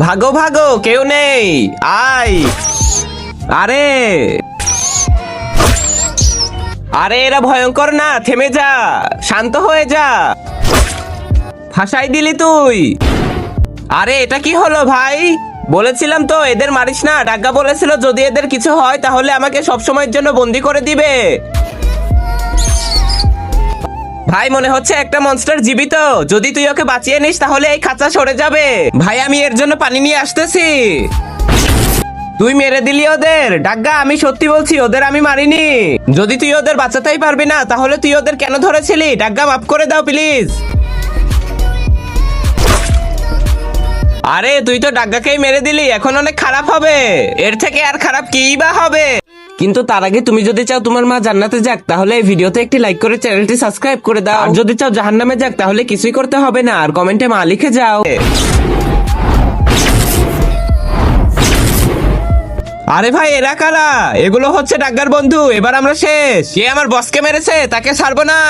ভাগো ভাগো, কেউ নেই, আয়। আরে আরে এরা ভয়ঙ্কর না, থেমে যা, শান্ত হয়ে যা। ফাঁসাই দিলি তুই। আরে এটা কি হলো ভাই? বলেছিলাম তো এদের মারিস না। ডাগ্গা বলেছিল যদি এদের কিছু হয় তাহলে আমাকে সবসময়ের জন্য বন্দি করে দিবে। ভাই মনে হচ্ছে একটা মনস্টার জীবিত। যদি তুই ওকে বাঁচিয়ে নিস তাহলে এই খাঁচা সরে যাবে। ভাই আমি এর জন্য পানি নিয়ে আসতেছি। তুই মেরে দিলি ওদের। ডাগ্গা আমি সত্যি বলছি, ওদের আমি মারিনি। যদি তুই ওদের বাঁচাতেই পারবি না তাহলে তুই ওদের কেন ধরেছিলি? ডাগ্গা মাফ করে দাও প্লিজ। আরে তুই তো ডাগ্গাকেই মেরে দিলি, এখন অনেক খারাপ হবে। এর থেকে আর খারাপ কি বা হবে? কিন্তু তার আগে তুমি যদি চাও তোমার মা জান্নাতে যাক তাহলে এই ভিডিওতে একটি লাইক করে চ্যানেলটি সাবস্ক্রাইব করে দাও। আর যদি চাও জাহান্নামে যাক তাহলে কিছুই করতে হবে না, আর কমেন্টে মা লিখে যাও। আরে ভাই এরা কারা? এগুলো হচ্ছে ডাগ্গার বন্ধু। এবার আমরা শেষ। কে আমার বসকে মেরেছে তাকে ছাড়বো না।